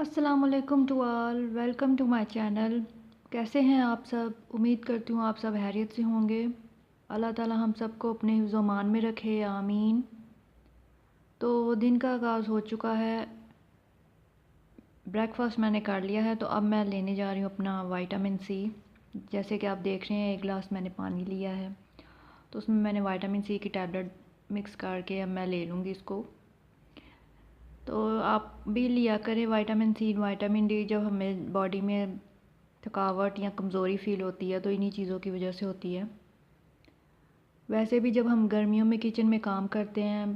अस्सलामुअलैकुम to all, welcome to my channel. कैसे हैं आप सब? उम्मीद करती हूँ आप सब खैरियत से होंगे। अल्लाह ताला हम सबको अपने हिफ्ज़ व अमान में रखे, आमीन। तो दिन का आगाज़ हो चुका है, ब्रेकफास्ट मैंने कर लिया है, तो अब मैं लेने जा रही हूँ अपना विटामिन सी। जैसे कि आप देख रहे हैं, एक गिलास मैंने पानी लिया है, तो उसमें मैंने विटामिन सी की टैबलेट मिक्स करके अब मैं ले लूँगी इसको। तो आप भी लिया करें विटामिन सी, विटामिन डी। जब हमें बॉडी में थकावट या कमज़ोरी फ़ील होती है तो इन्हीं चीज़ों की वजह से होती है। वैसे भी जब हम गर्मियों में किचन में काम करते हैं,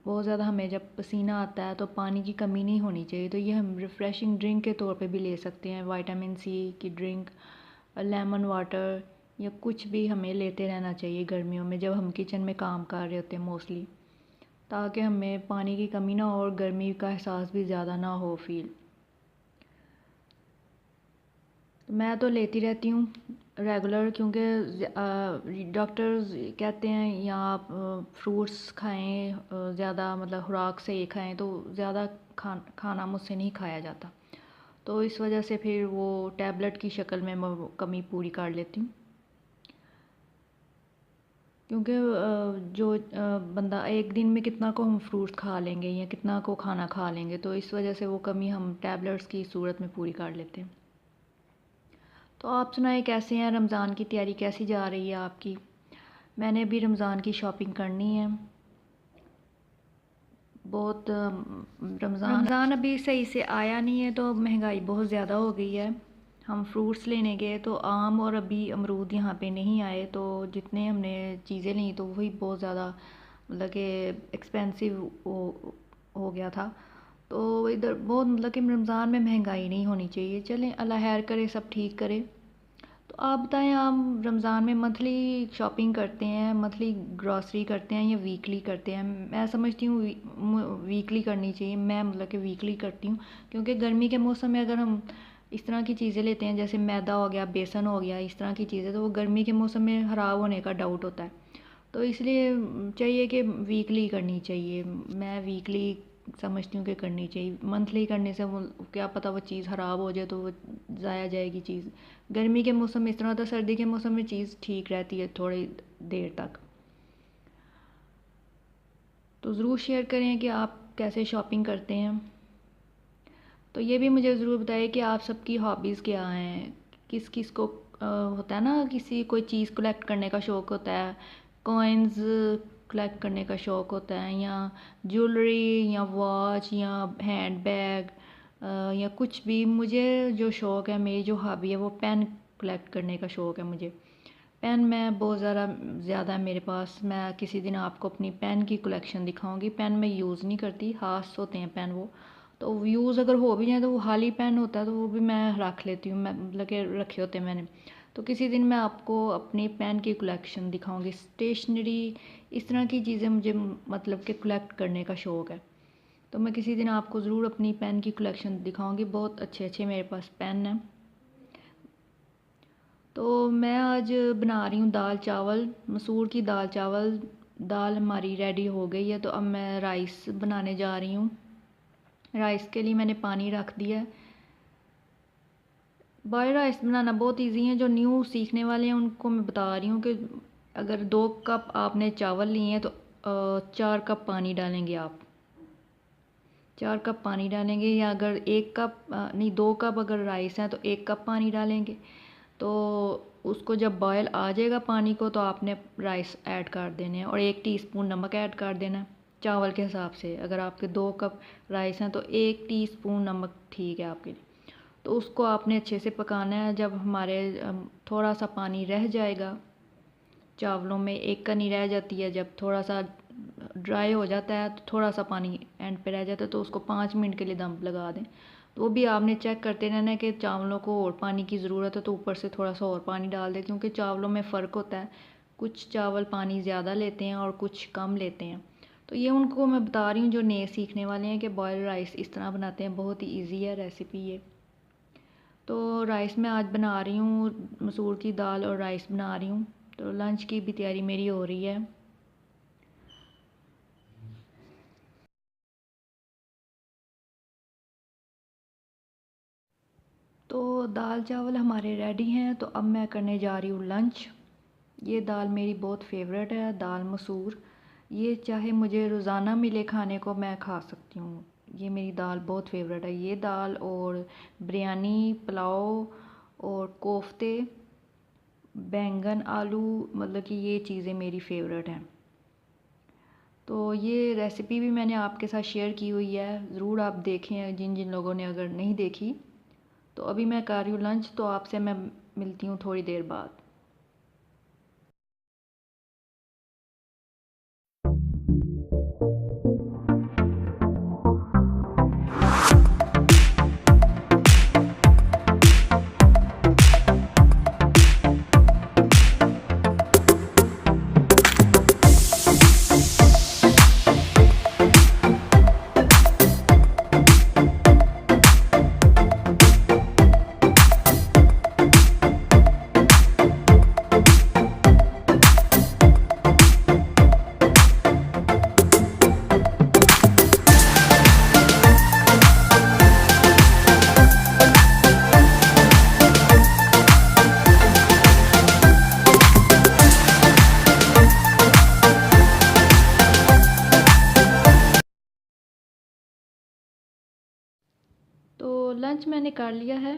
बहुत ज़्यादा हमें जब पसीना आता है तो पानी की कमी नहीं होनी चाहिए। तो ये हम रिफ़्रेशिंग ड्रिंक के तौर पे भी ले सकते हैं, विटामिन सी की ड्रिंक, लेमन वाटर या कुछ भी हमें लेते रहना चाहिए गर्मियों में जब हम किचन में काम कर रहे होते हैं मोस्टली, ताकि हमें पानी की कमी ना हो और गर्मी का एहसास भी ज़्यादा ना हो फ़ील। तो मैं तो लेती रहती हूँ रेगुलर, क्योंकि डॉक्टर्स कहते हैं या आप फ्रूट्स खाएं, ज़्यादा मतलब खुराक सही खाएं, तो ज़्यादा खाना मुझसे नहीं खाया जाता। तो इस वजह से फिर वो टैबलेट की शक्ल में मैं वो कमी पूरी कर लेती हूँ। क्योंकि जो बंदा एक दिन में कितना को हम फ्रूट्स खा लेंगे या कितना को खाना खा लेंगे, तो इस वजह से वो कमी हम टैबलेट्स की सूरत में पूरी कर लेते हैं। तो आप सुनाइए, कैसे हैं? रमज़ान की तैयारी कैसी जा रही है आपकी? मैंने भी रमज़ान की शॉपिंग करनी है बहुत। रमज़ान अभी सही से आया नहीं है, तो महंगाई बहुत ज़्यादा हो गई है। हम फ्रूट्स लेने गए तो आम और अभी अमरूद यहाँ पे नहीं आए, तो जितने हमने चीज़ें ली तो वही बहुत ज़्यादा मतलब कि एक्सपेंसिव हो गया था। तो इधर बहुत मतलब कि रमज़ान में महंगाई नहीं होनी चाहिए। चलें, अल्लाह खैर करे, सब ठीक करे। तो आप बताएं, आप रमज़ान में मंथली शॉपिंग करते हैं, मंथली ग्रॉसरी करते हैं या वीकली करते हैं? मैं समझती हूँ वीकली करनी चाहिए। मैं मतलब कि वीकली करती हूँ, क्योंकि गर्मी के मौसम में अगर हम इस तरह की चीज़ें लेते हैं, जैसे मैदा हो गया, बेसन हो गया, इस तरह की चीज़ें, तो वो गर्मी के मौसम में ख़राब होने का डाउट होता है। तो इसलिए चाहिए कि वीकली करनी चाहिए। मैं वीकली समझती हूँ कि करनी चाहिए। मंथली करने से वो क्या पता वो चीज़ ख़राब हो जाए तो वो ज़ाया जाएगी चीज़। गर्मी के मौसम में इस तरह होता है, सर्दी के मौसम में चीज़ ठीक रहती है थोड़ी देर तक। तो ज़रूर शेयर करें कि आप कैसे शॉपिंग करते हैं। तो ये भी मुझे ज़रूर बताइए कि आप सबकी हॉबीज़ क्या हैं। किस किस को होता है ना, किसी कोई चीज़ कलेक्ट करने का शौक़ होता है, कॉइन्स कलेक्ट करने का शौक़ होता है, या ज्वेलरी या वॉच या हैंड बैग, या कुछ भी। मुझे जो शौक़ है, मेरी जो हॉबी है, वो पेन कलेक्ट करने का शौक़ है मुझे। पेन मैं बहुत ज़्यादा है मेरे पास। मैं किसी दिन आपको अपनी पेन की कलेक्शन दिखाऊंगी। पेन मैं यूज़ नहीं करती, खास होते हैं पेन वो। तो यूज़ अगर हो भी जाए तो वो खाली पेन होता है, तो वो भी मैं रख लेती हूँ। मैं मतलब कि रखे होते हैं मैंने। तो किसी दिन मैं आपको अपनी पेन की कलेक्शन दिखाऊंगी। स्टेशनरी, इस तरह की चीज़ें मुझे मतलब कि कलेक्ट करने का शौक़ है। तो मैं किसी दिन आपको ज़रूर अपनी पेन की कलेक्शन दिखाऊंगी। बहुत अच्छे अच्छे मेरे पास पेन हैं। तो मैं आज बना रही हूँ दाल चावल, मसूर की दाल चावल। दाल हमारी रेडी हो गई है, तो अब मैं राइस बनाने जा रही हूँ। राइस के लिए मैंने पानी रख दिया है। बॉयल राइस बनाना बहुत इजी है। जो न्यू सीखने वाले हैं उनको मैं बता रही हूँ कि अगर 2 कप आपने चावल लिए हैं तो 4 कप पानी डालेंगे आप। 4 कप पानी डालेंगे, या अगर 1 कप नहीं, 2 कप अगर राइस हैं तो 1 कप पानी डालेंगे। तो उसको जब बॉयल आ जाएगा पानी को, तो आपने राइस ऐड कर देने हैं और 1 टीस्पून नमक ऐड कर देना है चावल के हिसाब से। अगर आपके 2 कप राइस हैं तो 1 टीस्पून नमक ठीक है आपके लिए। तो उसको आपने अच्छे से पकाना है। जब हमारे थोड़ा सा पानी रह जाएगा चावलों में, एक कनी रह जाती है, जब थोड़ा सा ड्राई हो जाता है तो थोड़ा सा पानी एंड पे रह जाता है, तो उसको 5 मिनट के लिए दम लगा दें। तो वो भी आपने चेक करते रहना है कि चावलों को और पानी की ज़रूरत है तो ऊपर से थोड़ा सा और पानी डाल दें, क्योंकि चावलों में फ़र्क होता है। कुछ चावल पानी ज़्यादा लेते हैं और कुछ कम लेते हैं। तो ये उनको मैं बता रही हूँ जो नए सीखने वाले हैं कि बॉयल राइस इस तरह बनाते हैं। बहुत ही ईजी है रेसिपी ये। तो राइस मैं आज बना रही हूँ, मसूर की दाल और राइस बना रही हूँ। तो लंच की भी तैयारी मेरी हो रही है। तो दाल चावल हमारे रेडी हैं। तो अब मैं करने जा रही हूँ लंच। ये दाल मेरी बहुत फेवरेट है, दाल मसूर। ये चाहे मुझे रोज़ाना मिले खाने को, मैं खा सकती हूँ। ये मेरी दाल बहुत फेवरेट है। ये दाल और बिरयानी, पुलाव और कोफ्ते, बैंगन, आलू, मतलब कि ये चीज़ें मेरी फेवरेट हैं। तो ये रेसिपी भी मैंने आपके साथ शेयर की हुई है, ज़रूर आप देखें जिन जिन लोगों ने अगर नहीं देखी। तो अभी मैं कर रही हूँ लंच, तो आपसे मैं मिलती हूँ थोड़ी देर बाद। तो लंच मैंने कर लिया है।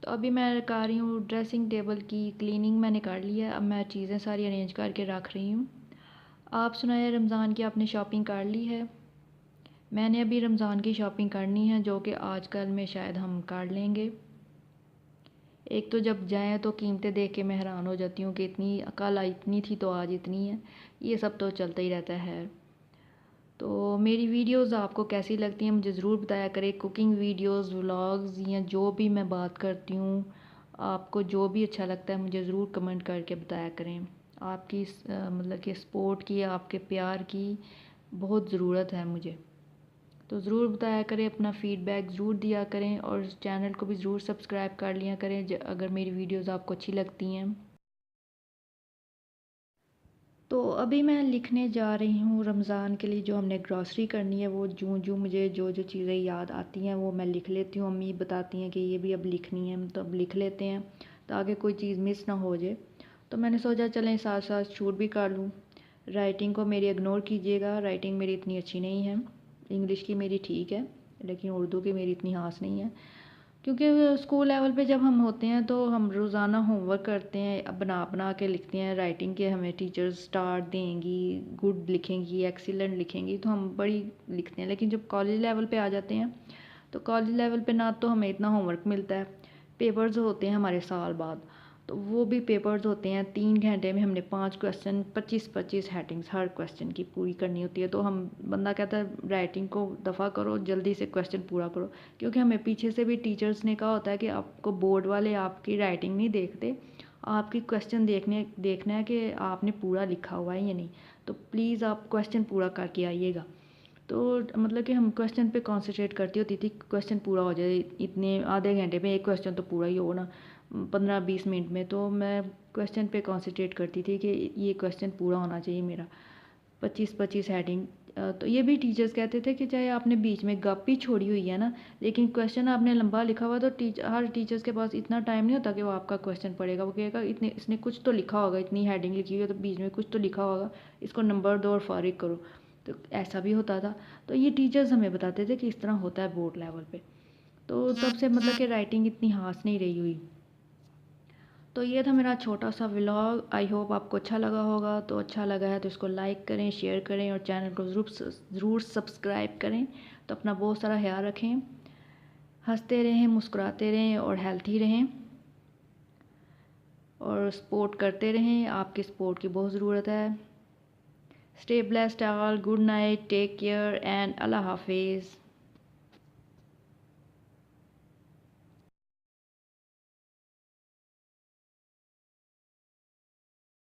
तो अभी मैं कर रही हूँ ड्रेसिंग टेबल की क्लीनिंग, मैंने कर लिया है। अब मैं चीज़ें सारी अरेंज करके रख रही हूँ। आप सुनाए रमज़ान की आपने शॉपिंग कर ली है? मैंने अभी रमज़ान की शॉपिंग करनी है, जो कि आजकल में शायद हम कर लेंगे। एक तो जब जाएँ तो कीमतें देख के मैं हैरान हो जाती हूँ कि इतनी, कल इतनी थी तो आज इतनी है। ये सब तो चलता ही रहता है। तो मेरी वीडियोज़ आपको कैसी लगती हैं मुझे ज़रूर बताया करें। कुकिंग वीडियोज़, व्लॉग्स या जो भी मैं बात करती हूँ, आपको जो भी अच्छा लगता है मुझे ज़रूर कमेंट करके बताया करें। आपकी मतलब कि सपोर्ट की, आपके प्यार की बहुत ज़रूरत है मुझे। तो ज़रूर बताया करें, अपना फ़ीडबैक ज़रूर दिया करें और चैनल को भी ज़रूर सब्सक्राइब कर लिया करें अगर मेरी वीडियोज़ आपको अच्छी लगती हैं। तो अभी मैं लिखने जा रही हूँ रमज़ान के लिए जो हमने ग्रॉसरी करनी है, वो जो मुझे जो चीज़ें याद आती हैं वो मैं लिख लेती हूँ। अम्मी बताती हैं कि ये भी अब लिखनी है, तो अब लिख लेते हैं ताकि कोई चीज़ मिस ना हो जाए। तो मैंने सोचा चलें साथ साथ शूट भी कर लूँ। राइटिंग को मेरी इग्नोर कीजिएगा, राइटिंग मेरी इतनी अच्छी नहीं है। इंग्लिश की मेरी ठीक है, लेकिन उर्दू की मेरी इतनी खास नहीं है। क्योंकि स्कूल लेवल पे जब हम होते हैं तो हम रोज़ाना होमवर्क करते हैं, बना बना के लिखते हैं। राइटिंग के हमें टीचर्स स्टार देंगी, गुड लिखेंगी, एक्सीलेंट लिखेंगी, तो हम बड़ी लिखते हैं। लेकिन जब कॉलेज लेवल पे आ जाते हैं तो कॉलेज लेवल पे ना तो हमें इतना होमवर्क मिलता है, पेपर्स होते हैं हमारे साल बाद। तो वो भी पेपर्स होते हैं 3 घंटे में हमने 5 क्वेश्चन, 25-25 हेडिंग्स हर क्वेश्चन की पूरी करनी होती है। तो हम, बंदा कहता है राइटिंग को दफ़ा करो, जल्दी से क्वेश्चन पूरा करो। क्योंकि हमें पीछे से भी टीचर्स ने कहा होता है कि आपको बोर्ड वाले आपकी राइटिंग नहीं देखते, आपकी क्वेश्चन देखना है कि आपने पूरा लिखा हुआ है या नहीं। तो प्लीज़ आप क्वेश्चन पूरा करके आइएगा। तो मतलब कि हम क्वेश्चन पे कंसंट्रेट करती होती थी, क्वेश्चन पूरा हो जाए। इतने आधे घंटे में एक क्वेश्चन तो पूरा ही हो ना, 15-20 मिनट में। तो मैं क्वेश्चन पे कंसंट्रेट करती थी कि ये क्वेश्चन पूरा होना चाहिए मेरा, 25-25 हेडिंग। तो ये भी टीचर्स कहते थे कि चाहे आपने बीच में गप ही छोड़ी हुई है ना, लेकिन क्वेश्चन आपने लंबा लिखा हुआ, तो हर टीचर्स के पास इतना टाइम नहीं होता कि वो आपका क्वेश्चन पढ़ेगा। वो कहेगा इतने, इसने कुछ तो लिखा होगा, इतनी हेडिंग लिखी हुई है तो बीच में कुछ तो लिखा होगा, इसको नंबर दो और फारिग करो। तो ऐसा भी होता था। तो ये टीचर्स हमें बताते थे कि इस तरह होता है बोर्ड लेवल पे। तो तब से मतलब कि राइटिंग इतनी खास नहीं रही हुई। तो ये था मेरा छोटा सा व्लॉग। आई होप आपको अच्छा लगा होगा। तो अच्छा लगा है तो इसको लाइक करें, शेयर करें और चैनल को ज़रूर सब्सक्राइब करें। तो अपना बहुत सारा ख्याल रखें, हंसते रहें, मुस्कुराते रहें और हेल्थी रहें और सपोर्ट करते रहें। आपकी सपोर्ट की बहुत ज़रूरत है। Stay blessed all. Good night. Take care and Allah Hafiz.